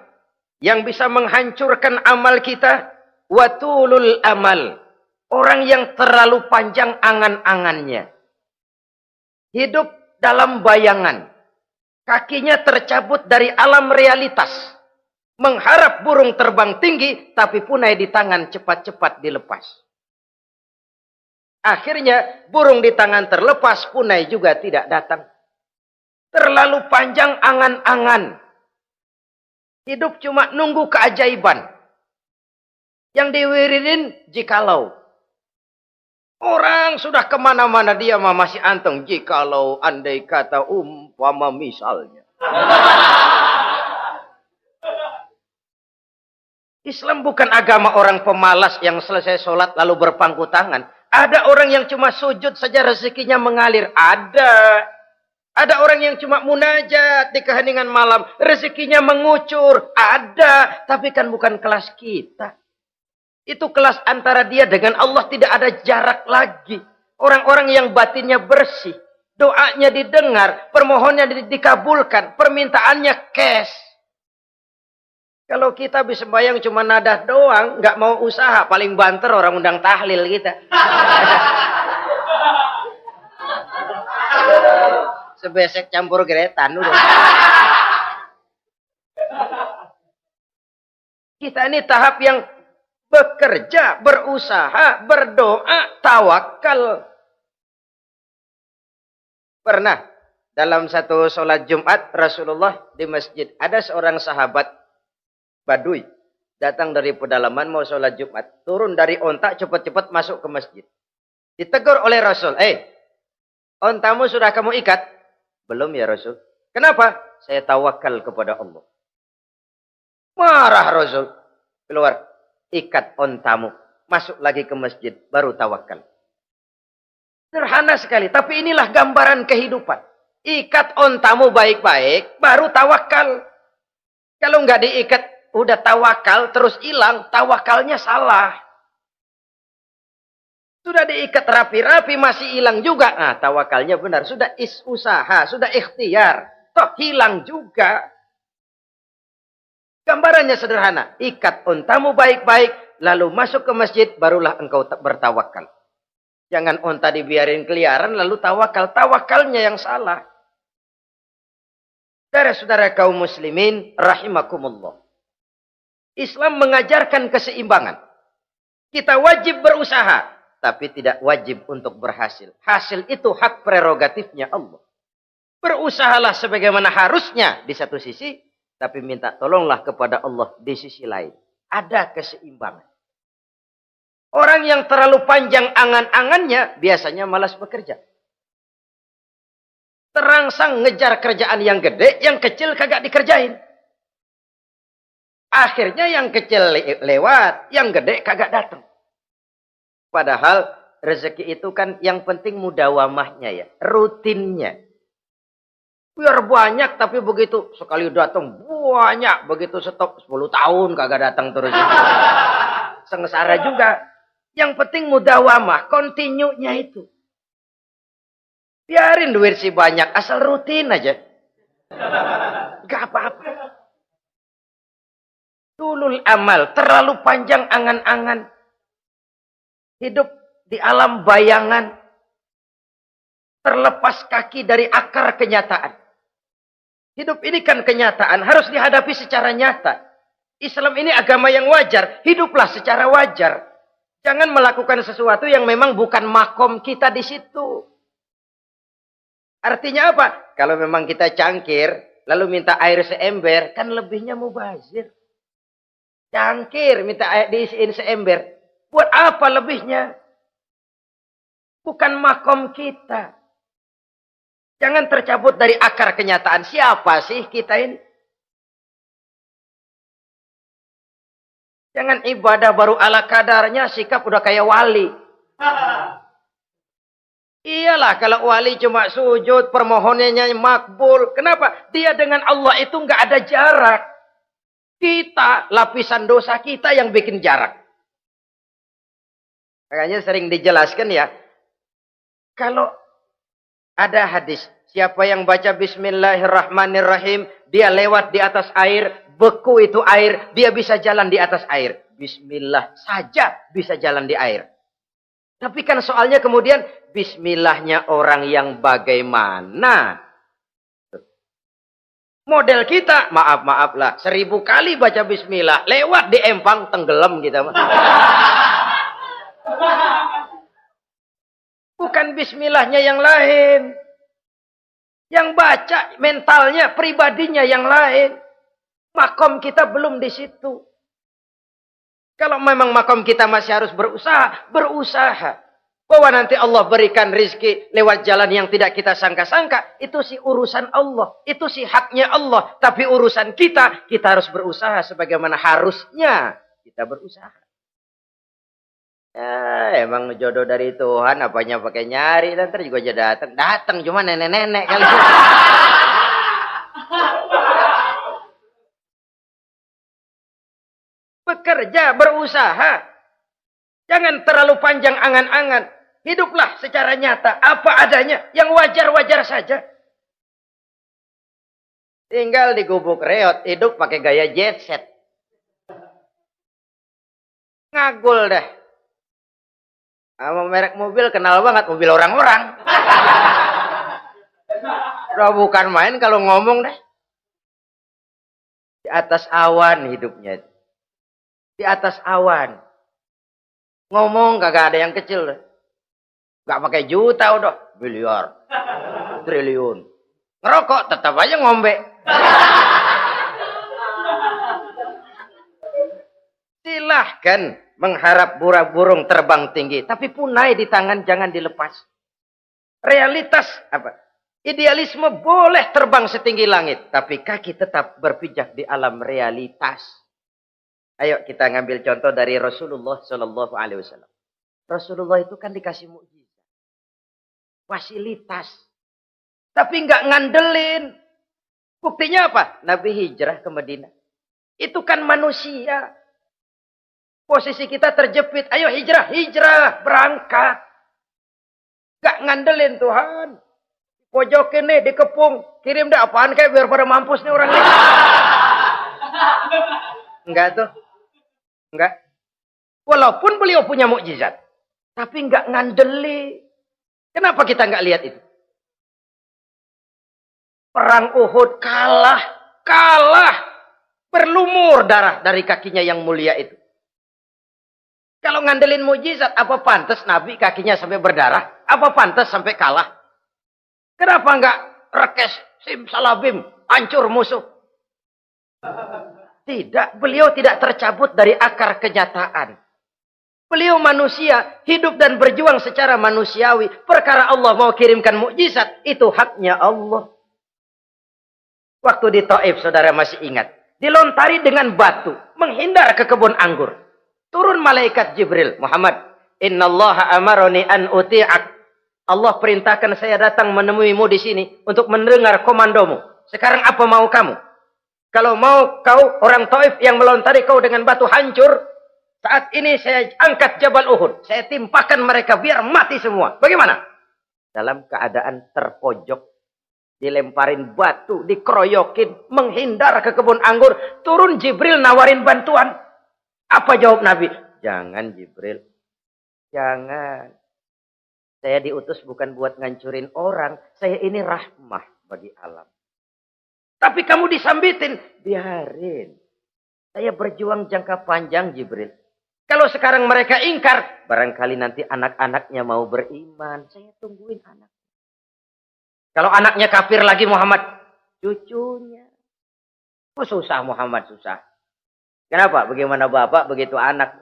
yang bisa menghancurkan amal kita, watulul amal. Orang yang terlalu panjang angan-angannya. Hidup dalam bayangan. Kakinya tercabut dari alam realitas. Mengharap burung terbang tinggi, tapi punai di tangan cepat-cepat dilepas. Akhirnya burung di tangan terlepas, punai juga tidak datang. Terlalu panjang angan-angan. Hidup cuma nunggu keajaiban. Yang diwiridin jikalau. Orang sudah kemana-mana dia masih anteng. Jikalau andai kata umpama misalnya. Islam bukan agama orang pemalas yang selesai sholat lalu berpangku tangan. Ada orang yang cuma sujud saja rezekinya mengalir. Ada. Ada orang yang cuma munajat di keheningan malam. Rezekinya mengucur. Ada. Tapi kan bukan kelas kita. Itu kelas antara dia dengan Allah tidak ada jarak lagi. Orang-orang yang batinnya bersih. Doanya didengar. Permohonannya dikabulkan. Permintaannya cash. Kalau kita bisa bayang cuma nadah doang. Nggak mau usaha. Paling banter orang undang tahlil kita. sebesek campur geretan udah. Kita ini tahap yang bekerja, berusaha, berdoa, tawakal. Pernah dalam satu sholat Jumat Rasulullah di masjid, ada seorang sahabat Badui datang dari pedalaman mau sholat Jumat, turun dari onta cepat-cepat masuk ke masjid. Ditegur oleh Rasul, ontamu sudah kamu ikat? Belum ya Rasul. Kenapa? Saya tawakal kepada Allah. Marah Rasul. Keluar. Ikat ontamu. Masuk lagi ke masjid. Baru tawakal. Sederhana sekali. Tapi inilah gambaran kehidupan. Ikat ontamu baik-baik. Baru tawakal. Kalau nggak diikat. Udah tawakal. Terus hilang. Tawakalnya salah. Sudah diikat rapi-rapi. Masih hilang juga. Nah tawakalnya benar. Sudah usaha. Sudah ikhtiar. Toh hilang juga. Gambarannya sederhana. Ikat ontamu baik-baik. Lalu masuk ke masjid. Barulah engkau bertawakal. Jangan onta dibiarin keliaran. Lalu tawakal. Tawakalnya yang salah. Saudara-saudara kaum muslimin. Rahimakumullah. Islam mengajarkan keseimbangan. Kita wajib berusaha. Tapi tidak wajib untuk berhasil. Hasil itu hak prerogatifnya Allah. Berusahalah sebagaimana harusnya di satu sisi. Tapi minta tolonglah kepada Allah di sisi lain. Ada keseimbangan. Orang yang terlalu panjang angan-angannya biasanya malas bekerja. Terangsang ngejar kerjaan yang gede, yang kecil kagak dikerjain. Akhirnya yang kecil lewat, yang gede kagak datang. Padahal rezeki itu kan yang penting mudawamahnya ya, rutinnya. Biar banyak tapi begitu sekali datang banyak, begitu stop 10 tahun kagak datang terus. Sengsara juga. Yang penting mudawamah, continue-nya itu. Biarin duit sih banyak, asal rutin aja. Gak apa-apa. Tulul amal, terlalu panjang angan-angan. Hidup di alam bayangan. Terlepas kaki dari akar kenyataan. Hidup ini kan kenyataan, harus dihadapi secara nyata. Islam ini agama yang wajar, hiduplah secara wajar. Jangan melakukan sesuatu yang memang bukan makom kita di situ. Artinya apa? Kalau memang kita cangkir, lalu minta air seember, kan lebihnya mubazir. Cangkir, minta air diisiin seember. Buat apa lebihnya? Bukan makom kita. Jangan tercabut dari akar kenyataan. Siapa sih kita ini? Jangan ibadah baru ala kadarnya, sikap udah kayak wali. Iyalah kalau wali cuma sujud, permohonannya makbul. Kenapa? Dia dengan Allah itu nggak ada jarak. Kita, lapisan dosa kita yang bikin jarak. Makanya sering dijelaskan ya. Kalau ada hadis, siapa yang baca Bismillahirrahmanirrahim, dia lewat di atas air, beku itu air, dia bisa jalan di atas air. Bismillah saja bisa jalan di air. Tapi kan soalnya kemudian, Bismillahnya orang yang bagaimana? Model kita, maaf lah, 1000 kali baca Bismillah, lewat di empang, tenggelam kita. Bukan Bismillahnya yang lain. Yang baca mentalnya, pribadinya yang lain. Makom kita belum di situ. Kalau memang makom kita masih harus berusaha, berusaha. Bahwa nanti Allah berikan rizki lewat jalan yang tidak kita sangka-sangka. Itu sih urusan Allah. Itu sih haknya Allah. Tapi urusan kita harus berusaha sebagaimana harusnya kita berusaha. Ya, emang jodoh dari Tuhan, apanya pakai nyari, dan ntar juga aja datang. Datang cuma nenek-nenek kali. Bekerja, berusaha. Jangan terlalu panjang angan-angan. Hiduplah secara nyata, apa adanya, yang wajar-wajar saja. Tinggal di gubuk reot, hidup pakai gaya jet set. Ngagul dah. Sama merek mobil kenal banget, mobil orang-orang. Udah bukan main kalau ngomong deh. Di atas awan hidupnya. Di atas awan. Ngomong kagak ada yang kecil deh. Gak pakai juta udah. Miliar. Triliun. Ngerokok tetap aja ngombe. Silahkan mengharap burung terbang tinggi. Tapi punai di tangan jangan dilepas. Realitas apa? Idealisme boleh terbang setinggi langit. Tapi kaki tetap berpijak di alam realitas. Ayo kita ngambil contoh dari Rasulullah Sallallahu Alaihi Wasallam. Rasulullah itu kan dikasih mukjizat, fasilitas, tapi nggak ngandelin. Buktinya apa? Nabi hijrah ke Madinah. Itu kan manusia. Posisi kita terjepit. Ayo hijrah, hijrah, berangkat. Gak ngandelin Tuhan. Pojokin nih, dikepung. Kirim deh apaan kayak biar pada mampus nih orang ini. Enggak tuh. Enggak. Walaupun beliau punya mukjizat. Tapi enggak ngandeli. Kenapa kita enggak lihat itu? Perang Uhud kalah. Kalah. Berlumur darah dari kakinya yang mulia itu. Kalau ngandelin mukjizat, apa pantas Nabi kakinya sampai berdarah? Apa pantas sampai kalah? Kenapa enggak rekes, simsalabim, hancur musuh? Tidak, beliau tidak tercabut dari akar kenyataan. Beliau manusia, hidup dan berjuang secara manusiawi. Perkara Allah mau kirimkan mukjizat, itu haknya Allah. Waktu di Taif, saudara masih ingat. Dilontari dengan batu, menghindar ke kebun anggur. Turun malaikat Jibril, Muhammad, innallaha amaroni an uti'ak. Allah perintahkan saya datang menemuimu di sini untuk mendengar komandomu. Sekarang apa mau kamu? Kalau mau kau orang Taif yang melontari kau dengan batu hancur, saat ini saya angkat Jabal Uhud. Saya timpakan mereka biar mati semua. Bagaimana? Dalam keadaan terpojok, dilemparin batu, dikeroyokin, menghindar ke kebun anggur, turun Jibril nawarin bantuan. Apa jawab Nabi? Jangan Jibril. Jangan. Saya diutus bukan buat ngancurin orang. Saya ini rahmah bagi alam. Tapi kamu disambitin. Biarin. Saya berjuang jangka panjang Jibril. Kalau sekarang mereka ingkar. Barangkali nanti anak-anaknya mau beriman. Saya tungguin anak. Kalau anaknya kafir lagi Muhammad. Cucunya. Oh, susah Muhammad, susah. Kenapa? Bagaimana bapak begitu anak?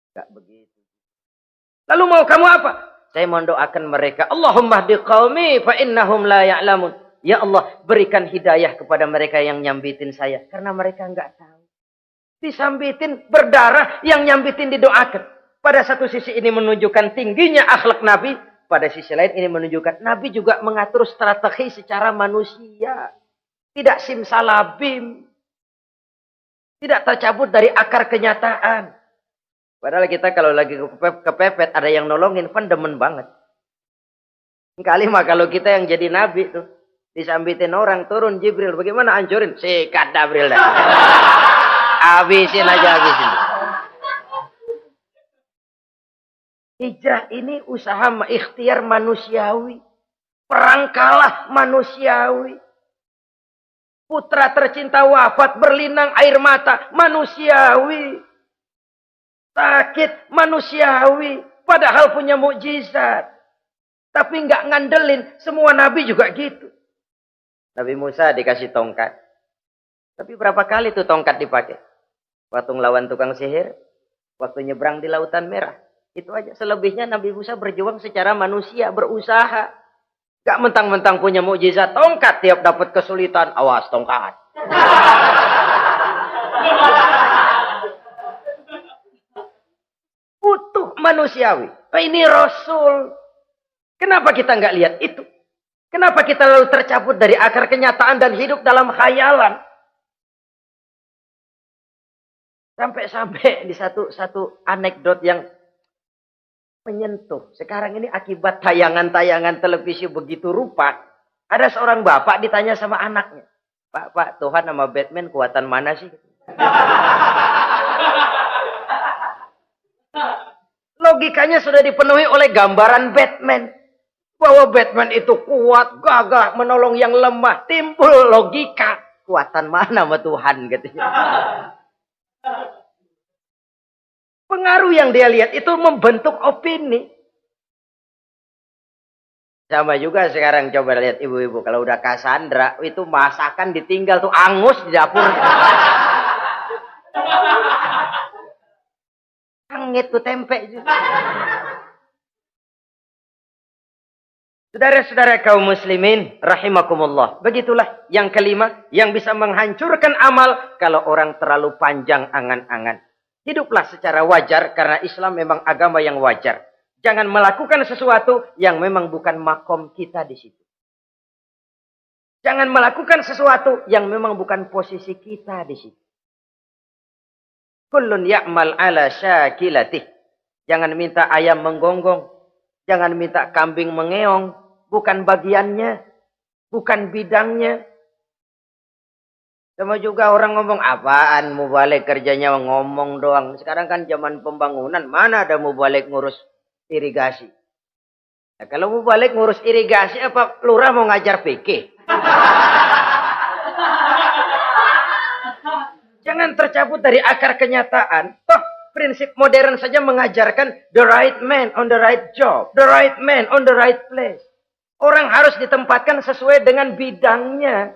Enggak begitu. Lalu mau kamu apa? Saya mendoakan mereka. Allahumma hdi qaumi fa innahum la ya'lamun. Ya Allah, berikan hidayah kepada mereka yang nyambitin saya. Karena mereka enggak tahu. Disambitin, berdarah, yang nyambitin didoakan. Pada satu sisi ini menunjukkan tingginya akhlak Nabi. Pada sisi lain ini menunjukkan Nabi juga mengatur strategi secara manusia. Tidak simsalabim. Tidak tercabut dari akar kenyataan. Padahal kita kalau lagi kepepet ada yang nolongin, kan demen banget. Kali mah kalau kita yang jadi nabi tuh, disambitin orang, turun Jibril, bagaimana hancurin? Sikat Jibril dah. Habisin aja, habisin. Hijrah ini usaha ikhtiar manusiawi. Perang kalah manusiawi. Putra tercinta wafat, berlinang air mata, manusiawi. Sakit, manusiawi. Padahal punya mukjizat. Tapi nggak ngandelin. Semua nabi juga gitu. Nabi Musa dikasih tongkat. Tapi berapa kali tuh tongkat dipakai? Waktu ngelawan tukang sihir. Waktu nyebrang di Lautan Merah. Itu aja. Selebihnya Nabi Musa berjuang secara manusia, berusaha. Gak mentang-mentang punya mukjizat tongkat, tiap dapat kesulitan, awas tongkat. Utuh manusiawi. Ini Rasul. Kenapa kita nggak lihat itu? Kenapa kita lalu tercabut dari akar kenyataan dan hidup dalam khayalan? Sampai-sampai di satu anekdot yang menyentuh. Sekarang ini akibat tayangan-tayangan televisi begitu rupa. Ada seorang bapak ditanya sama anaknya. Pak, Tuhan sama Batman kuatan mana sih? Logikanya sudah dipenuhi oleh gambaran Batman. Bahwa Batman itu kuat, gagah, menolong yang lemah. Timbul logika. Kuatan mana sama Tuhan katanya. Pengaruh yang dia lihat itu membentuk opini. Sama juga sekarang coba lihat ibu-ibu. Kalau udah Cassandra, itu masakan ditinggal tuh angus di dapur. Angit tuh tempe. Saudara-saudara kaum muslimin, rahimakumullah. Begitulah yang kelima, yang bisa menghancurkan amal kalau orang terlalu panjang angan-angan. Hiduplah secara wajar karena Islam memang agama yang wajar. Jangan melakukan sesuatu yang memang bukan makom kita di situ. Jangan melakukan sesuatu yang memang bukan posisi kita di situ. Kullun ya'mal ala syakilatih. Jangan minta ayam menggonggong. Jangan minta kambing mengeong. Bukan bagiannya. Bukan bidangnya. Sama juga orang ngomong, apaan mubalik kerjanya ngomong doang. Sekarang kan zaman pembangunan. Mana ada mubalik ngurus irigasi. Nah, kalau mau balik ngurus irigasi, apa lurah mau ngajar fikih? Jangan tercabut dari akar kenyataan. Toh prinsip modern saja mengajarkan the right man on the right job, the right man on the right place. Orang harus ditempatkan sesuai dengan bidangnya.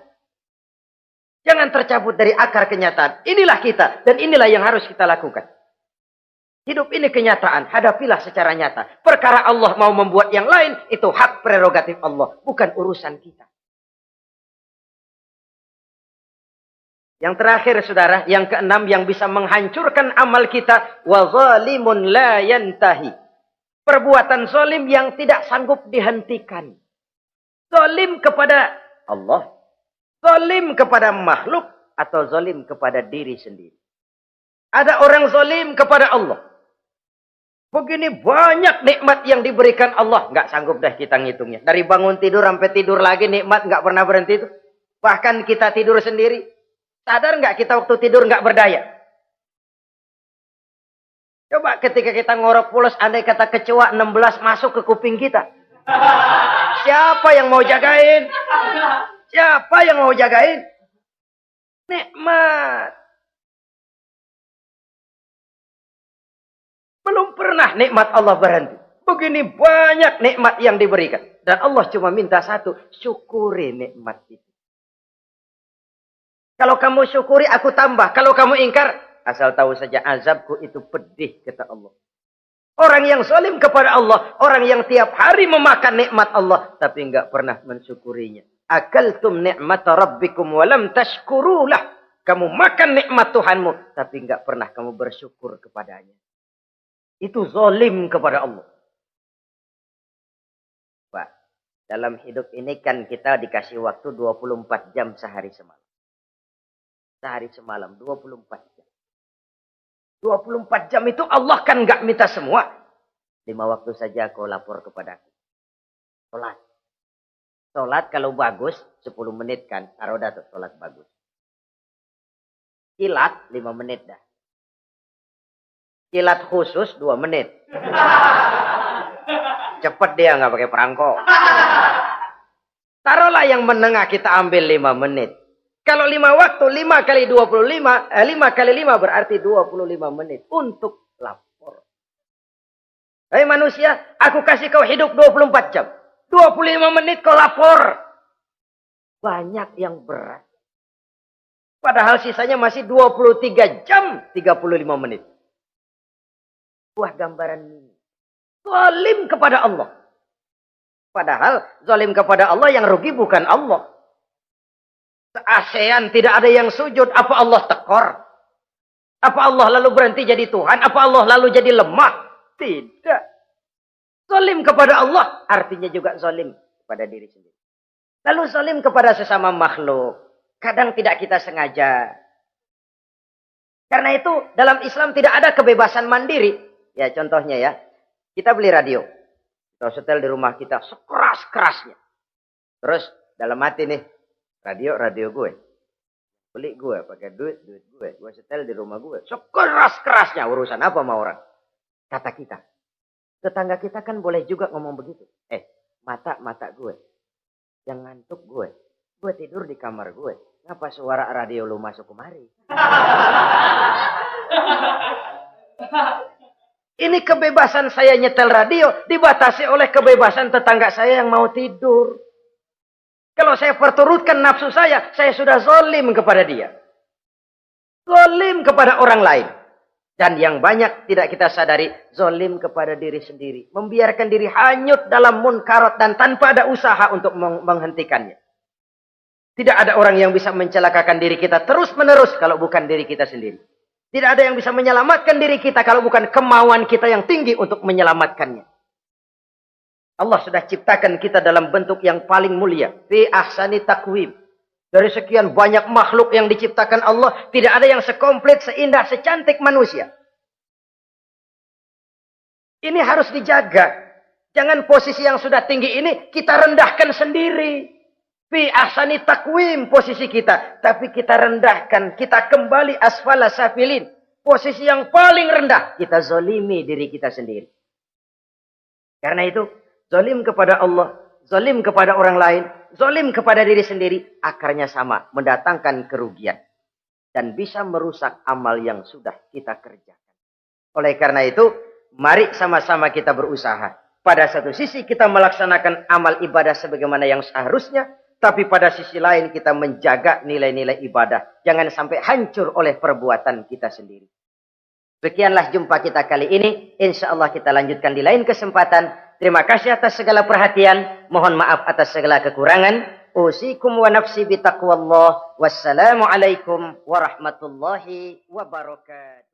Jangan tercabut dari akar kenyataan. Inilah kita dan inilah yang harus kita lakukan. Hidup ini kenyataan, hadapilah secara nyata. Perkara Allah mau membuat yang lain, itu hak prerogatif Allah, bukan urusan kita. Yang terakhir saudara, yang keenam yang bisa menghancurkan amal kita, wa zalimun la yantahi. Perbuatan zalim yang tidak sanggup dihentikan. Zalim kepada Allah, zalim kepada makhluk, atau zalim kepada diri sendiri. Ada orang zalim kepada Allah. Begini banyak nikmat yang diberikan Allah. Nggak sanggup dah kita ngitungnya. Dari bangun tidur sampai tidur lagi nikmat nggak pernah berhenti itu. Bahkan kita tidur sendiri. Sadar nggak kita waktu tidur nggak berdaya? Coba ketika kita ngorok pulas, andai kata kecoa 16 masuk ke kuping kita. Siapa yang mau jagain? Siapa yang mau jagain? Nikmat. Belum pernah nikmat Allah berhenti. Begini banyak nikmat yang diberikan. Dan Allah cuma minta satu. Syukuri nikmat itu. Kalau kamu syukuri, aku tambah. Kalau kamu ingkar, asal tahu saja azabku itu pedih, kata Allah. Orang yang zalim kepada Allah. Orang yang tiap hari memakan nikmat Allah. Tapi enggak pernah mensyukurinya. Akaltum ni'mata rabbikum walam tashkurulah. Kamu makan nikmat Tuhanmu. Tapi enggak pernah kamu bersyukur kepadanya. Itu zalim kepada Allah. Pak, dalam hidup ini kan kita dikasih waktu 24 jam sehari semalam. Sehari semalam, 24 jam. 24 jam itu Allah kan nggak minta semua. 5 waktu saja kau lapor kepadaku. Sholat. Sholat kalau bagus, 10 menit kan. Taruh dah tuh, sholat bagus. Kilat, 5 menit dah. Kilat khusus 2 menit. Cepet dia nggak pakai perangko. Taruhlah yang menengah kita ambil 5 menit. Kalau 5 waktu, 5 kali 25, 5 kali 5 berarti 25 menit untuk lapor. Hei manusia, aku kasih kau hidup 24 jam. 25 menit kau lapor. Banyak yang berat. Padahal sisanya masih 23 jam 35 menit. Buah gambaran ini. Zalim kepada Allah. Padahal zalim kepada Allah yang rugi bukan Allah. Se-ASEAN tidak ada yang sujud. Apa Allah tekor? Apa Allah lalu berhenti jadi Tuhan? Apa Allah lalu jadi lemah? Tidak. Zalim kepada Allah artinya juga zalim kepada diri sendiri. Lalu zalim kepada sesama makhluk. Kadang tidak kita sengaja. Karena itu dalam Islam tidak ada kebebasan mandiri. Ya contohnya ya, kita beli radio. Kita setel di rumah kita sekeras-kerasnya. Terus dalam hati nih, radio gue. Beli gue, pakai duit gue. Gue setel di rumah gue. Sekeras-kerasnya, urusan apa sama orang? Kata kita. Tetangga kita kan boleh juga ngomong begitu. mata gue. Yang ngantuk gue. Gue tidur di kamar gue. Ngapa suara radio lu masuk kemari? Ini kebebasan saya nyetel radio dibatasi oleh kebebasan tetangga saya yang mau tidur. Kalau saya perturutkan nafsu saya sudah zolim kepada dia. Zolim kepada orang lain. Dan yang banyak tidak kita sadari, zolim kepada diri sendiri. Membiarkan diri hanyut dalam munkarat dan tanpa ada usaha untuk menghentikannya. Tidak ada orang yang bisa mencelakakan diri kita terus menerus kalau bukan diri kita sendiri. Tidak ada yang bisa menyelamatkan diri kita kalau bukan kemauan kita yang tinggi untuk menyelamatkannya. Allah sudah ciptakan kita dalam bentuk yang paling mulia. Fi ahsani taqwim. Dari sekian banyak makhluk yang diciptakan Allah, tidak ada yang sekomplit, seindah, secantik manusia. Ini harus dijaga. Jangan posisi yang sudah tinggi ini kita rendahkan sendiri. Fi ahsani taqwim posisi kita. Tapi kita rendahkan, kita kembali asfala safilin. Posisi yang paling rendah, kita zolimi diri kita sendiri. Karena itu, zolim kepada Allah, zolim kepada orang lain, zolim kepada diri sendiri, akarnya sama, mendatangkan kerugian. Dan bisa merusak amal yang sudah kita kerjakan. Oleh karena itu, mari sama-sama kita berusaha. Pada satu sisi kita melaksanakan amal ibadah sebagaimana yang seharusnya, tapi pada sisi lain kita menjaga nilai-nilai ibadah. Jangan sampai hancur oleh perbuatan kita sendiri. Sekianlah jumpa kita kali ini. Insya Allah kita lanjutkan di lain kesempatan. Terima kasih atas segala perhatian. Mohon maaf atas segala kekurangan. Usikum wa nafsi bitaqwallah. Wassalamualaikum warahmatullahi wabarakatuh.